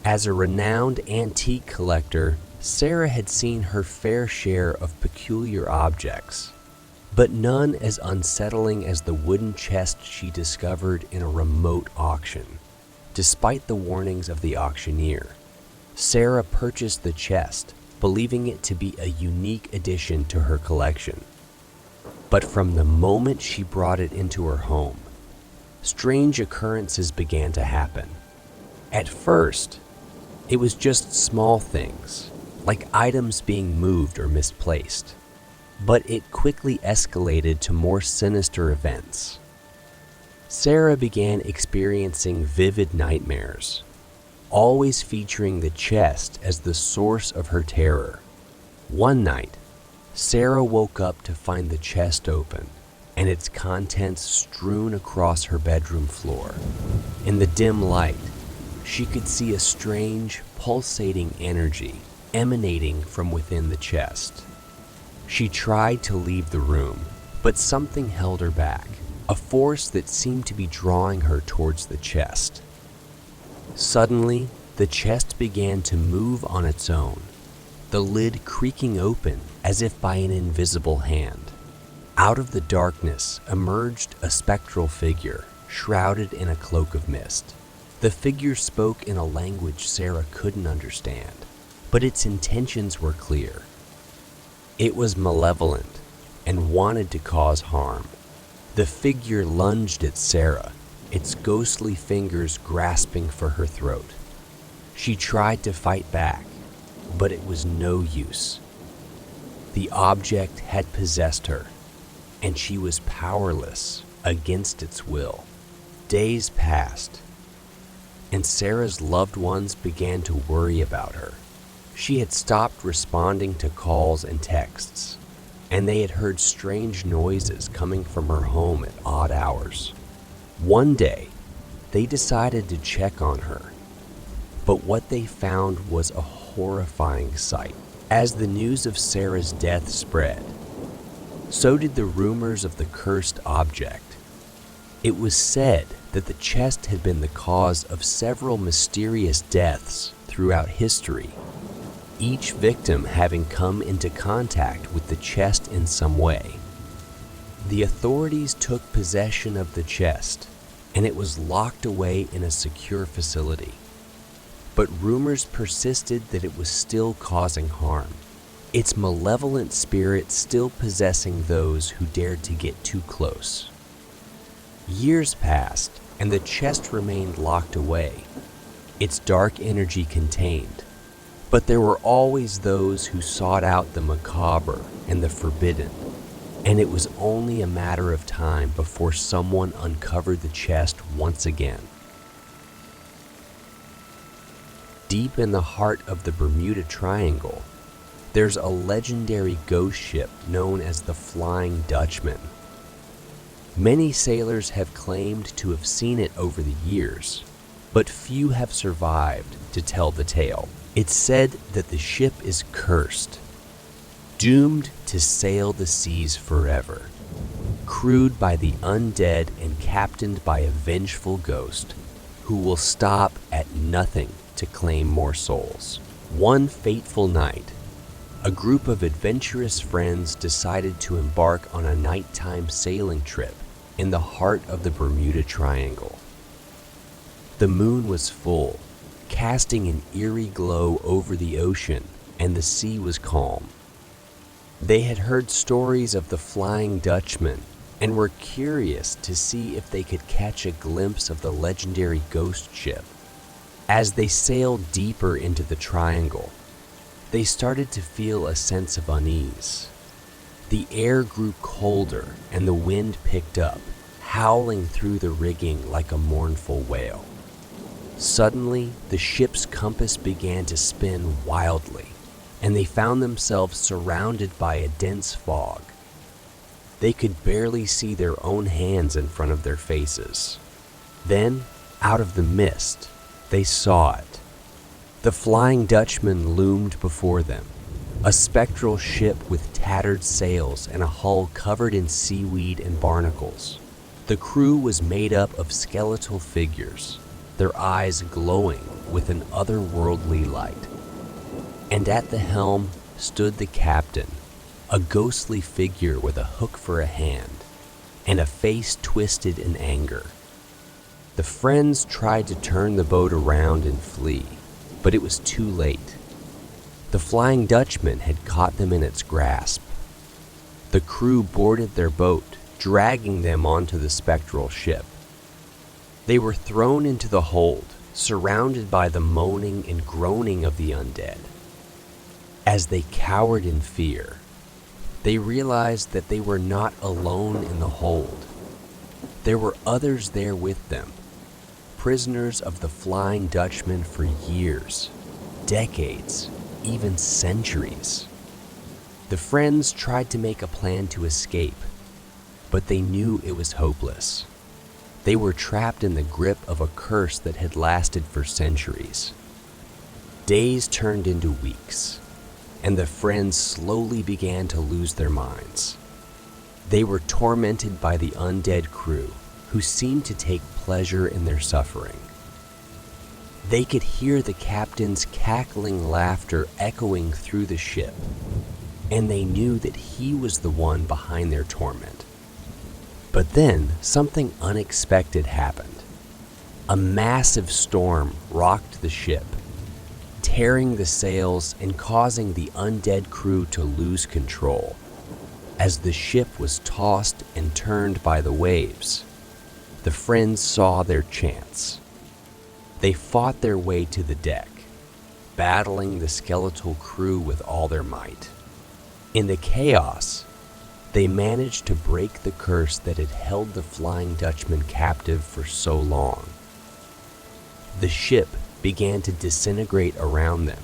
As a renowned antique collector, Sarah had seen her fair share of peculiar objects, but none as unsettling as the wooden chest she discovered in a remote auction. Despite the warnings of the auctioneer, Sarah purchased the chest, believing it to be a unique addition to her collection. But from the moment she brought it into her home, strange occurrences began to happen. At first, it was just small things, like items being moved or misplaced. But it quickly escalated to more sinister events. Sarah began experiencing vivid nightmares, always featuring the chest as the source of her terror. One night, Sarah woke up to find the chest open and its contents strewn across her bedroom floor. In the dim light, she could see a strange, pulsating energy emanating from within the chest. She tried to leave the room, but something held her back, a force that seemed to be drawing her towards the chest. Suddenly, the chest began to move on its own, the lid creaking open as if by an invisible hand. Out of the darkness emerged a spectral figure, shrouded in a cloak of mist. The figure spoke in a language Sarah couldn't understand, but its intentions were clear. It was malevolent and wanted to cause harm. The figure lunged at Sarah, its ghostly fingers grasping for her throat. She tried to fight back, but it was no use. The object had possessed her, and she was powerless against its will. Days passed, and Sarah's loved ones began to worry about her. She had stopped responding to calls and texts, and they had heard strange noises coming from her home at odd hours. One day, they decided to check on her, but what they found was a horrifying sight. As the news of Sarah's death spread, so did the rumors of the cursed object. It was said that the chest had been the cause of several mysterious deaths throughout history, each victim having come into contact with the chest in some way. The authorities took possession of the chest, and it was locked away in a secure facility. But rumors persisted that it was still causing harm, its malevolent spirit still possessing those who dared to get too close. Years passed, and the chest remained locked away, its dark energy contained. But there were always those who sought out the macabre and the forbidden, and it was only a matter of time before someone uncovered the chest once again. Deep in the heart of the Bermuda Triangle, there's a legendary ghost ship known as the Flying Dutchman. Many sailors have claimed to have seen it over the years, but few have survived to tell the tale. It's said that the ship is cursed, doomed to sail the seas forever, crewed by the undead and captained by a vengeful ghost who will stop at nothing to claim more souls. One fateful night, a group of adventurous friends decided to embark on a nighttime sailing trip in the heart of the Bermuda Triangle. The moon was full, casting an eerie glow over the ocean, and the sea was calm. They had heard stories of the Flying Dutchman and were curious to see if they could catch a glimpse of the legendary ghost ship. As they sailed deeper into the triangle, they started to feel a sense of unease. The air grew colder and the wind picked up, howling through the rigging like a mournful wail. Suddenly, the ship's compass began to spin wildly, and they found themselves surrounded by a dense fog. They could barely see their own hands in front of their faces. Then, out of the mist, they saw it. The Flying Dutchman loomed before them, a spectral ship with tattered sails and a hull covered in seaweed and barnacles. The crew was made up of skeletal figures, their eyes glowing with an otherworldly light. And at the helm stood the captain, a ghostly figure with a hook for a hand and a face twisted in anger. The friends tried to turn the boat around and flee, but it was too late. The Flying Dutchman had caught them in its grasp. The crew boarded their boat, dragging them onto the spectral ship. They were thrown into the hold, surrounded by the moaning and groaning of the undead. As they cowered in fear, they realized that they were not alone in the hold. There were others there with them, prisoners of the Flying Dutchman for years, decades, even centuries. The friends tried to make a plan to escape, but they knew it was hopeless. They were trapped in the grip of a curse that had lasted for centuries. Days turned into weeks, and the friends slowly began to lose their minds. They were tormented by the undead crew, who seemed to take pleasure in their suffering. They could hear the captain's cackling laughter echoing through the ship, and they knew that he was the one behind their torment. But then something unexpected happened. A massive storm rocked the ship, tearing the sails and causing the undead crew to lose control. As the ship was tossed and turned by the waves, the friends saw their chance. They fought their way to the deck, battling the skeletal crew with all their might. In the chaos, they managed to break the curse that had held the Flying Dutchman captive for so long. The ship began to disintegrate around them,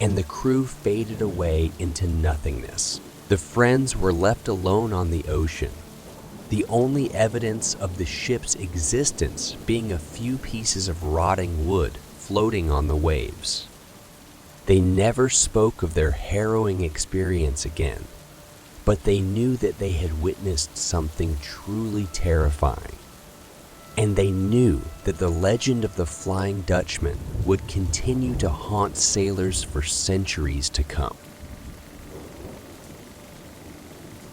and the crew faded away into nothingness. The friends were left alone on the ocean, the only evidence of the ship's existence being a few pieces of rotting wood floating on the waves. They never spoke of their harrowing experience again, but they knew that they had witnessed something truly terrifying. And they knew that the legend of the Flying Dutchman would continue to haunt sailors for centuries to come.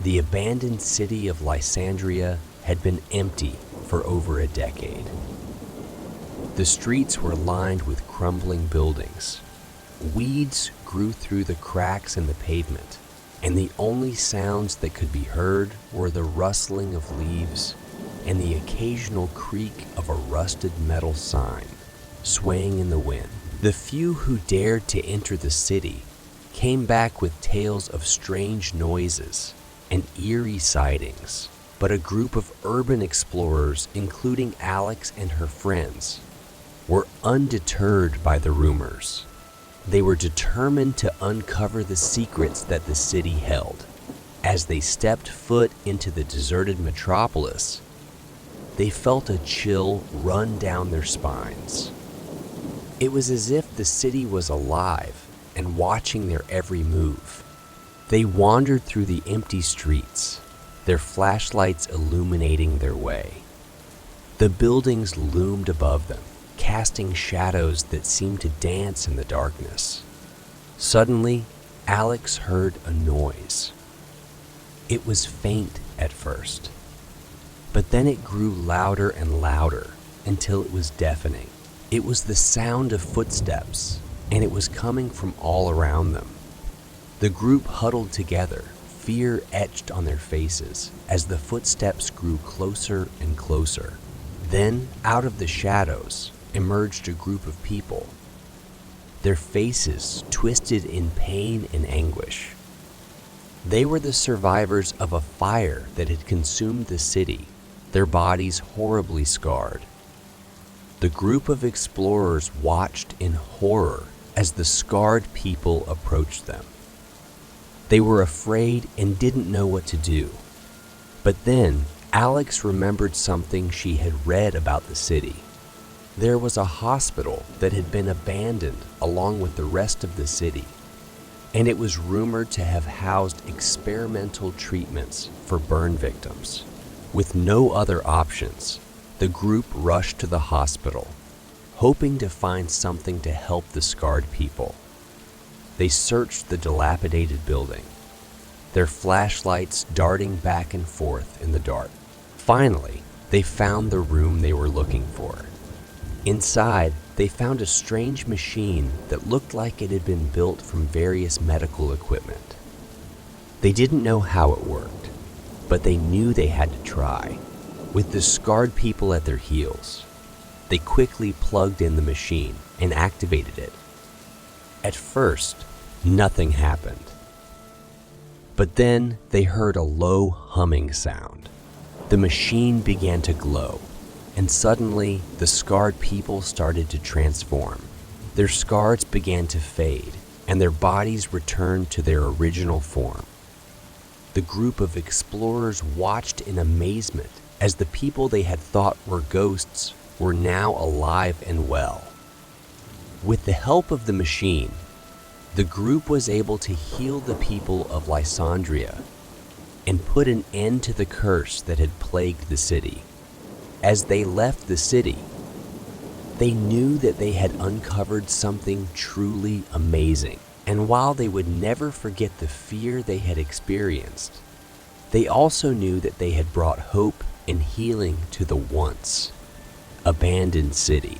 The abandoned city of Lysandria had been empty for over a decade. The streets were lined with crumbling buildings. Weeds grew through the cracks in the pavement, and the only sounds that could be heard were the rustling of leaves and the occasional creak of a rusted metal sign swaying in the wind. The few who dared to enter the city came back with tales of strange noises and eerie sightings, but a group of urban explorers, including Alex and her friends, were undeterred by the rumors. They were determined to uncover the secrets that the city held. As they stepped foot into the deserted metropolis, they felt a chill run down their spines. It was as if the city was alive and watching their every move. They wandered through the empty streets, their flashlights illuminating their way. The buildings loomed above them, casting shadows that seemed to dance in the darkness. Suddenly, Alex heard a noise. It was faint at first, but then it grew louder and louder until it was deafening. It was the sound of footsteps, and it was coming from all around them. The group huddled together, fear etched on their faces as the footsteps grew closer and closer. Then, out of the shadows, emerged a group of people, their faces twisted in pain and anguish. They were the survivors of a fire that had consumed the city, their bodies horribly scarred. The group of explorers watched in horror as the scarred people approached them. They were afraid and didn't know what to do. But then, Alex remembered something she had read about the city. There was a hospital that had been abandoned along with the rest of the city, and it was rumored to have housed experimental treatments for burn victims. With no other options, the group rushed to the hospital, hoping to find something to help the scarred people. They searched the dilapidated building, their flashlights darting back and forth in the dark. Finally, they found the room they were looking for. Inside, they found a strange machine that looked like it had been built from various medical equipment. They didn't know how it worked, but they knew they had to try. With the scarred people at their heels, they quickly plugged in the machine and activated it. At first, nothing happened. But then they heard a low humming sound. The machine began to glow, and suddenly the scarred people started to transform. Their scars began to fade, and their bodies returned to their original form. The group of explorers watched in amazement as the people they had thought were ghosts were now alive and well. With the help of the machine, the group was able to heal the people of Lysandria and put an end to the curse that had plagued the city. As they left the city, they knew that they had uncovered something truly amazing. And while they would never forget the fear they had experienced, they also knew that they had brought hope and healing to the once abandoned city.